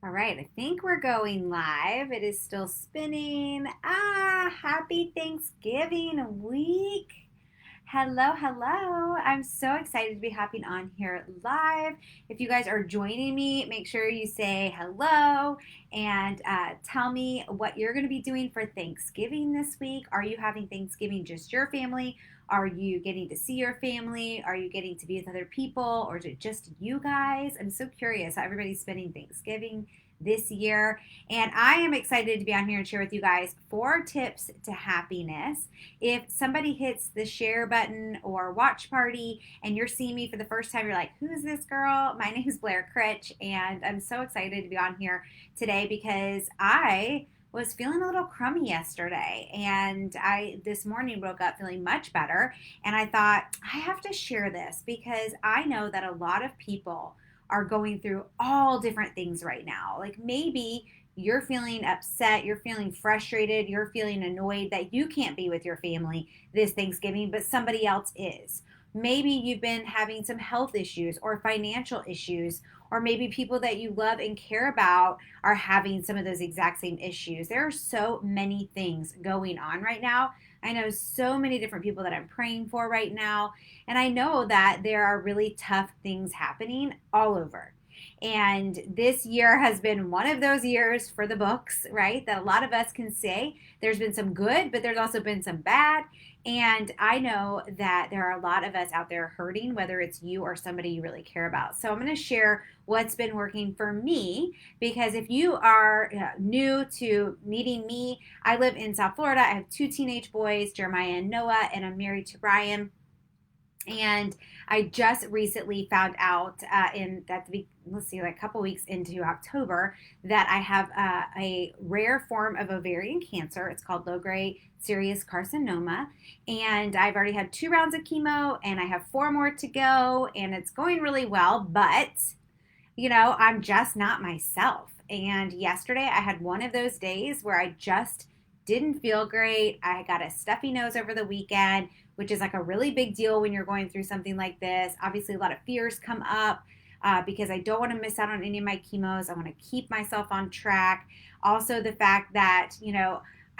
All right, I think we're going live. It is still spinning. Happy Thanksgiving week. Hello, hello. I'm so excited to be hopping on here live. If you guys are joining me, make sure you say hello and tell me what you're going to be doing for Thanksgiving this week. Are you having Thanksgiving just your family? Are you getting to see your family? Are you getting to be with other people? Or is it just you guys? I'm so curious how everybody's spending Thanksgiving this year. And I am excited to be on here and share with you guys 4 tips to happiness. If somebody hits the share button or watch party and you're seeing me for the first time, you're like, who's this girl? My name is Blair Critch, and I'm so excited to be on here today because I was feeling a little crummy yesterday, and I this morning woke up feeling much better, and I thought I have to share this because I know that a lot of people are going through all different things right now. Like maybe you're feeling upset, you're feeling frustrated, you're feeling annoyed that you can't be with your family this Thanksgiving, but somebody else is. Maybe you've been having some health issues or financial issues, or maybe people that you love and care about are having some of those exact same issues. There are so many things going on right now. I know so many different people that I'm praying for right now, and I know that there are really tough things happening all over. And this year has been one of those years for the books, right? That a lot of us can say there's been some good, but there's also been some bad. And I know that there are a lot of us out there hurting, whether it's you or somebody you really care about. So I'm going to share what's been working for me because if you are new to meeting me, I live in South Florida. I have 2 teenage boys, Jeremiah and Noah, and I'm married to Ryan. And I just recently found out let's see, like a couple weeks into October, that I have a rare form of ovarian cancer. It's called low grade serous carcinoma. And I've already had 2 rounds of chemo and I have 4 more to go. And it's going really well. But I'm just not myself. And yesterday I had one of those days where I just didn't feel great. I got a stuffy nose over the weekend, which is like a really big deal when you're going through something like this. Obviously, a lot of fears come up because I don't want to miss out on any of my chemos. I want to keep myself on track. Also, the fact that,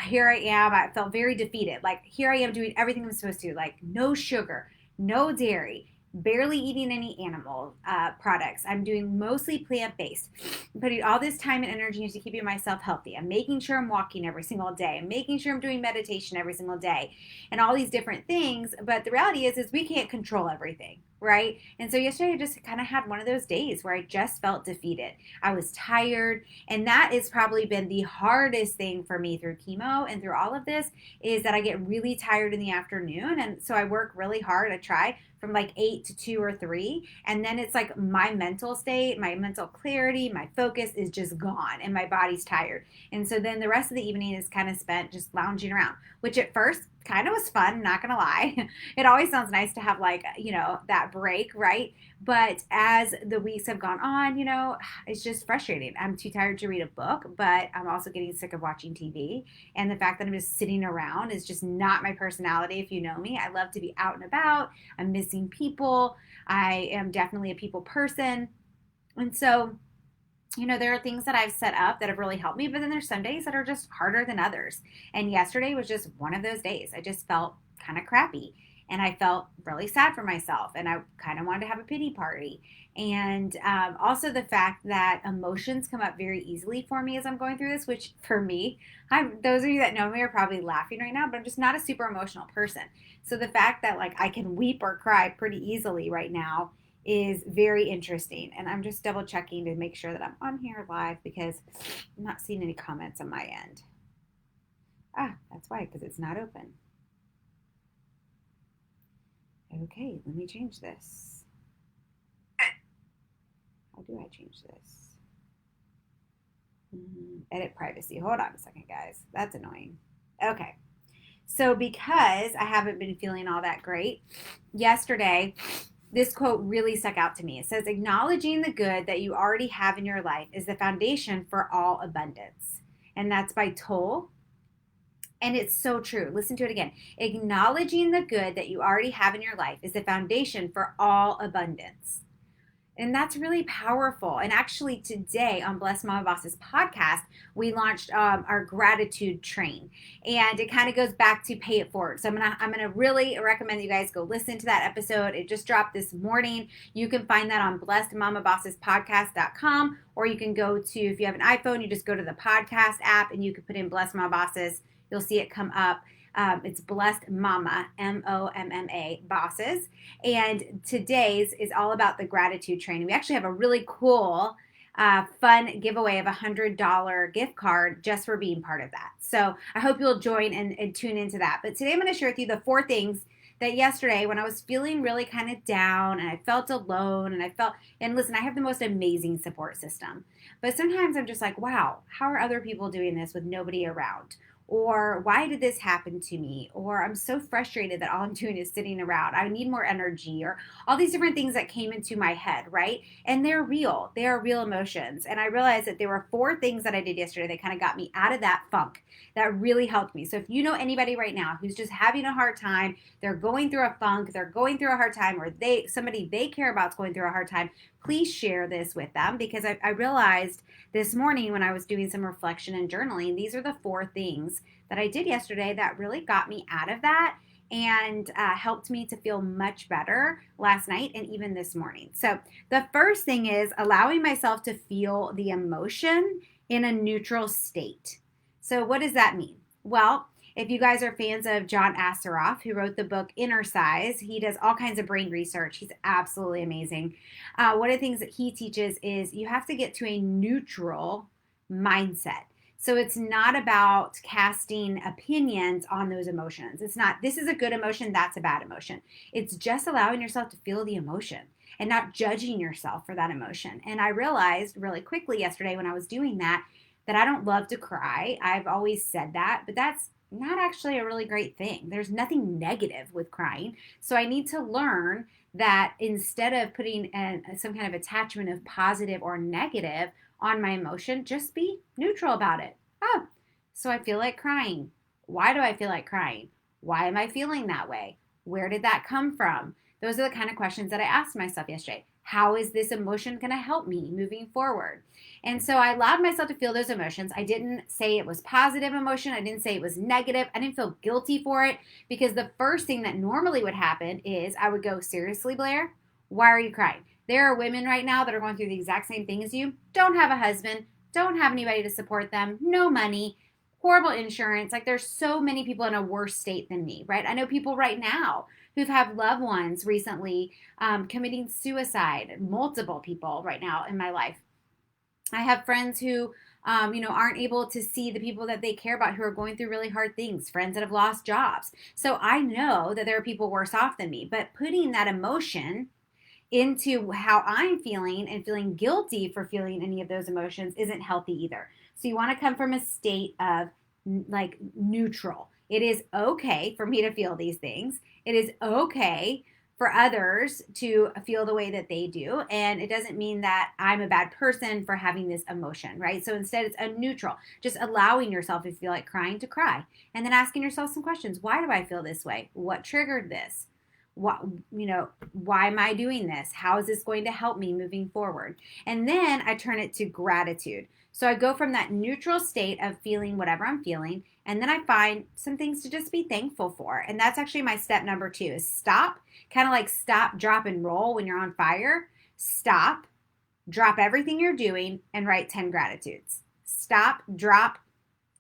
here I am. I felt very defeated. Like, here I am doing everything I'm supposed to, like, no sugar, no dairy, barely eating any animal products. I'm doing mostly plant based. I'm putting all this time and energy into keeping myself healthy. I'm making sure I'm walking every single day. I'm making sure I'm doing meditation every single day and all these different things. But the reality is we can't control everything, right? And so yesterday I just kind of had one of those days where I just felt defeated. I was tired. And that has probably been the hardest thing for me through chemo and through all of this is that I get really tired in the afternoon. And so I work really hard. I try from like 8 to 2 or 3. And then it's like my mental state, my mental clarity, my focus is just gone and my body's tired. And so then the rest of the evening is kind of spent just lounging around, which at first kind of was fun, not gonna lie. It always sounds nice to have like, that break, right? But as the weeks have gone on, it's just frustrating. I'm too tired to read a book, but I'm also getting sick of watching TV. And the fact that I'm just sitting around is just not my personality. If you know me, I love to be out and about. I'm missing people. I am definitely a people person. And so, there are things that I've set up that have really helped me, but then there's some days that are just harder than others. And yesterday was just one of those days. I just felt kind of crappy and I felt really sad for myself and I kind of wanted to have a pity party. And also the fact that emotions come up very easily for me as I'm going through this, which for me, those of you that know me are probably laughing right now, but I'm just not a super emotional person. So the fact that like I can weep or cry pretty easily right now is very interesting. And I'm just double checking to make sure that I'm on here live because I'm not seeing any comments on my end. That's why, because it's not open. Okay, let me change this. How do I change this? Edit privacy. Hold on a second, guys. That's annoying. Okay. So because I haven't been feeling all that great, yesterday this quote really stuck out to me. It says, acknowledging the good that you already have in your life is the foundation for all abundance. And that's by Toll. And it's so true. Listen to it again. Acknowledging the good that you already have in your life is the foundation for all abundance. And that's really powerful. And actually, today on Blessed Mama Bosses podcast, we launched our gratitude train, and it kind of goes back to pay it forward. So I'm gonna really recommend that you guys go listen to that episode. It just dropped this morning. You can find that on blessedmamabossespodcast.com, or you can go to, if you have an iPhone, you just go to the podcast app and you can put in Blessed Mama Bosses. You'll see it come up. It's Blessed Mama, MOMMA, Bosses. And today's is all about the gratitude training. We actually have a really cool, fun giveaway of $100 gift card just for being part of that. So I hope you'll join and tune into that. But today I'm going to share with you the 4 things that yesterday, when I was feeling really kind of down and I felt alone and listen, I have the most amazing support system. But sometimes I'm just like, wow, how are other people doing this with nobody around? Or why did this happen to me? Or I'm so frustrated that all I'm doing is sitting around. I need more energy, or all these different things that came into my head, right? And they're real. They are real emotions. And I realized that there were 4 things that I did yesterday that kind of got me out of that funk that really helped me. So if you know anybody right now who's just having a hard time, they're going through a funk, they're going through a hard time, or somebody they care about is going through a hard time, please share this with them, because I realized this morning when I was doing some reflection and journaling, these are the 4 things that I did yesterday that really got me out of that and helped me to feel much better last night and even this morning. So the first thing is allowing myself to feel the emotion in a neutral state. So what does that mean? Well, if you guys are fans of John Assaraf, who wrote the book Inner Size, he does all kinds of brain research. He's absolutely amazing. One of the things that he teaches is you have to get to a neutral mindset. So it's not about casting opinions on those emotions. It's not, this is a good emotion, that's a bad emotion. It's just allowing yourself to feel the emotion and not judging yourself for that emotion. And I realized really quickly yesterday when I was doing that I don't love to cry. I've always said that, but that's not actually a really great thing. There's nothing negative with crying. So I need to learn that instead of putting some kind of attachment of positive or negative on my emotion, just be neutral about it. Oh, so I feel like crying. Why do I feel like crying? Why am I feeling that way? Where did that come from? Those are the kind of questions that I asked myself yesterday. How is this emotion going to help me moving forward? And so I allowed myself to feel those emotions. I didn't say it was positive emotion. I didn't say it was negative. I didn't feel guilty for it, because the first thing that normally would happen is I would go, seriously, Blair, why are you crying? There are women right now that are going through the exact same thing as you. Don't have a husband, don't have anybody to support them, no money, horrible insurance. Like, there's so many people in a worse state than me, right? I know people right now who've had loved ones recently committing suicide, multiple people right now in my life. I have friends who, aren't able to see the people that they care about who are going through really hard things, friends that have lost jobs. So I know that there are people worse off than me, but putting that emotion into how I'm feeling and feeling guilty for feeling any of those emotions isn't healthy either. So you want to come from a state of like neutral. It is okay for me to feel these things. It is okay for others to feel the way that they do. And it doesn't mean that I'm a bad person for having this emotion, right? So instead, it's a neutral, just allowing yourself, if you feel like crying, to cry. And then asking yourself some questions. Why do I feel this way? What triggered this? Why am I doing this? How is this going to help me moving forward? And then I turn it to gratitude. So I go from that neutral state of feeling whatever I'm feeling, and then I find some things to just be thankful for. And that's actually my step number 2 is stop, kind of like stop, drop, and roll when you're on fire. Stop, drop everything you're doing, and write 10 gratitudes. Stop, drop,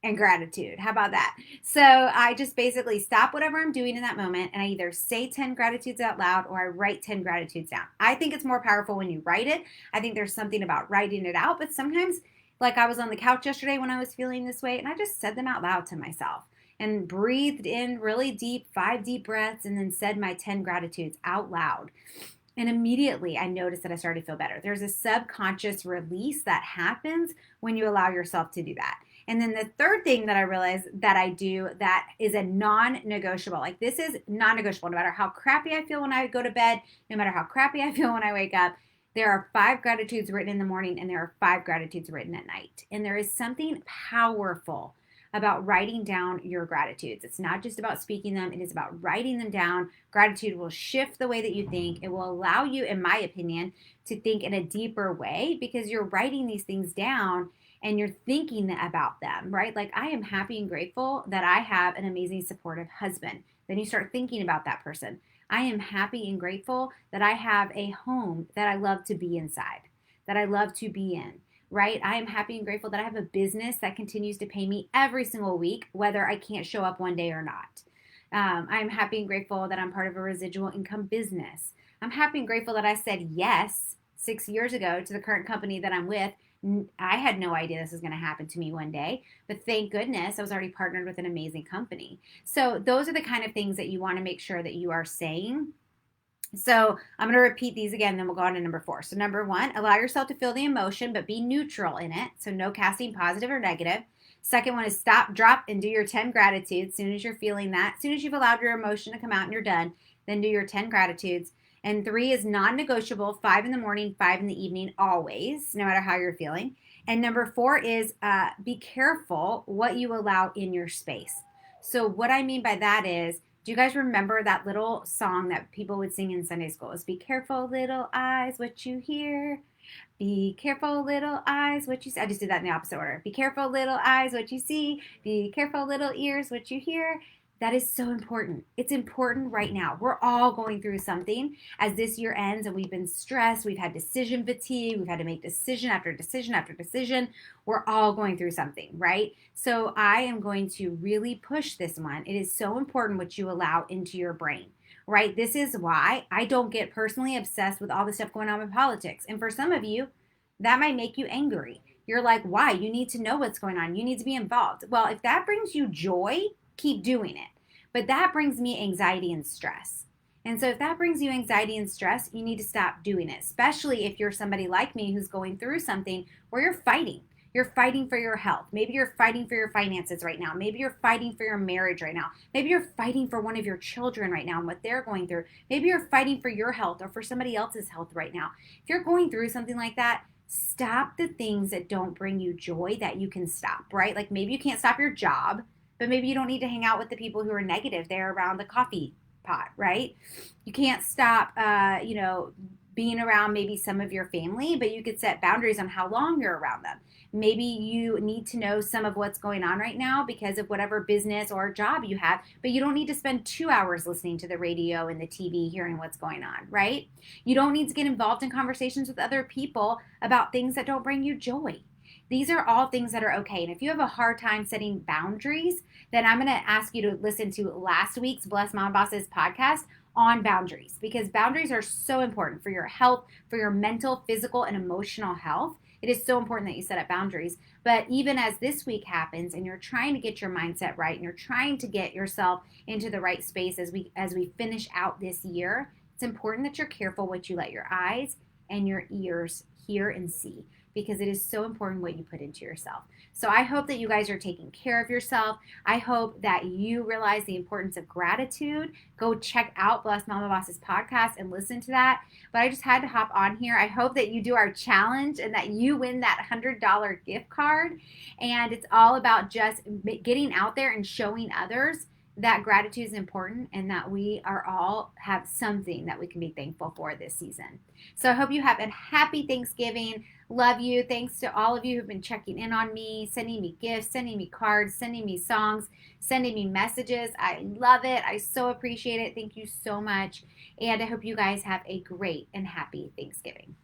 and gratitude. How about that? So I just basically stop whatever I'm doing in that moment, and I either say 10 gratitudes out loud or I write 10 gratitudes down. I think it's more powerful when you write it. I think there's something about writing it out, but sometimes, like I was on the couch yesterday when I was feeling this way, and I just said them out loud to myself and breathed in really deep, 5 deep breaths, and then said my 10 gratitudes out loud. And immediately I noticed that I started to feel better. There's a subconscious release that happens when you allow yourself to do that. And then the third thing that I realized that I do that is a non-negotiable, like this is non-negotiable, no matter how crappy I feel when I go to bed, no matter how crappy I feel when I wake up, there are 5 gratitudes written in the morning and there are 5 gratitudes written at night. And there is something powerful about writing down your gratitudes. It's not just about speaking them, it is about writing them down. Gratitude will shift the way that you think. It will allow you, in my opinion, to think in a deeper way because you're writing these things down and you're thinking about them, right? Like, I am happy and grateful that I have an amazing, supportive husband. Then you start thinking about that person. I am happy and grateful that I have a home that I love to be inside, that I love to be in, right? I am happy and grateful that I have a business that continues to pay me every single week, whether I can't show up one day or not. I'm happy and grateful that I'm part of a residual income business. I'm happy and grateful that I said yes 6 years ago to the current company that I'm with. I had no idea this was going to happen to me one day, but thank goodness I was already partnered with an amazing company. So those are the kind of things that you want to make sure that you are saying. So I'm going to repeat these again, then we'll go on to number 4. So number 1, allow yourself to feel the emotion, but be neutral in it. So no casting positive or negative. Second one is stop, drop, and do your 10 gratitudes. As soon as you're feeling that, as soon as you've allowed your emotion to come out and you're done, then do your 10 gratitudes. And 3 is non-negotiable, 5 in the morning, 5 in the evening, always, no matter how you're feeling. And number 4 is be careful what you allow in your space. So what I mean by that is, do you guys remember that little song that people would sing in Sunday school? It's be careful, little eyes, what you hear. Be careful, little eyes, what you see. I just did that in the opposite order. Be careful, little eyes, what you see. Be careful, little ears, what you hear. That is so important. It's important right now. We're all going through something as this year ends and we've been stressed. We've had decision fatigue. We've had to make decision after decision after decision. We're all going through something, right? So I am going to really push this one. It is so important what you allow into your brain, right? This is why I don't get personally obsessed with all the stuff going on with politics. And for some of you, that might make you angry. You're like, why? You need to know what's going on. You need to be involved. Well, if that brings you joy, keep doing it. But that brings me anxiety and stress. And so if that brings you anxiety and stress, you need to stop doing it, especially if you're somebody like me who's going through something where you're fighting. You're fighting for your health. Maybe you're fighting for your finances right now. Maybe you're fighting for your marriage right now. Maybe you're fighting for one of your children right now and what they're going through. Maybe you're fighting for your health or for somebody else's health right now. If you're going through something like that, stop the things that don't bring you joy that you can stop, right? Like maybe you can't stop your job, but maybe you don't need to hang out with the people who are negative there around the coffee pot, right? You can't stop, being around maybe some of your family, but you could set boundaries on how long you're around them. Maybe you need to know some of what's going on right now because of whatever business or job you have, but you don't need to spend 2 hours listening to the radio and the TV hearing what's going on, right? You don't need to get involved in conversations with other people about things that don't bring you joy. These are all things that are okay. And if you have a hard time setting boundaries, then I'm going to ask you to listen to last week's Blessed Mama Bosses podcast on boundaries, because boundaries are so important for your health, for your mental, physical, and emotional health. It is so important that you set up boundaries. But even as this week happens and you're trying to get your mindset right and you're trying to get yourself into the right space as we finish out this year, it's important that you're careful what you let your eyes and your ears hear and see, because it is so important what you put into yourself. So I hope that you guys are taking care of yourself. I hope that you realize the importance of gratitude. Go check out Blessed Mama Bosses podcast and listen to that. But I just had to hop on here. I hope that you do our challenge and that you win that $100 gift card. And it's all about just getting out there and showing others that gratitude is important and that we are all have something that we can be thankful for this season. So I hope you have a happy Thanksgiving. Love you. Thanks to all of you who've been checking in on me, sending me gifts, sending me cards, sending me songs, sending me messages. I love it. I so appreciate it. Thank you so much. And I hope you guys have a great and happy Thanksgiving.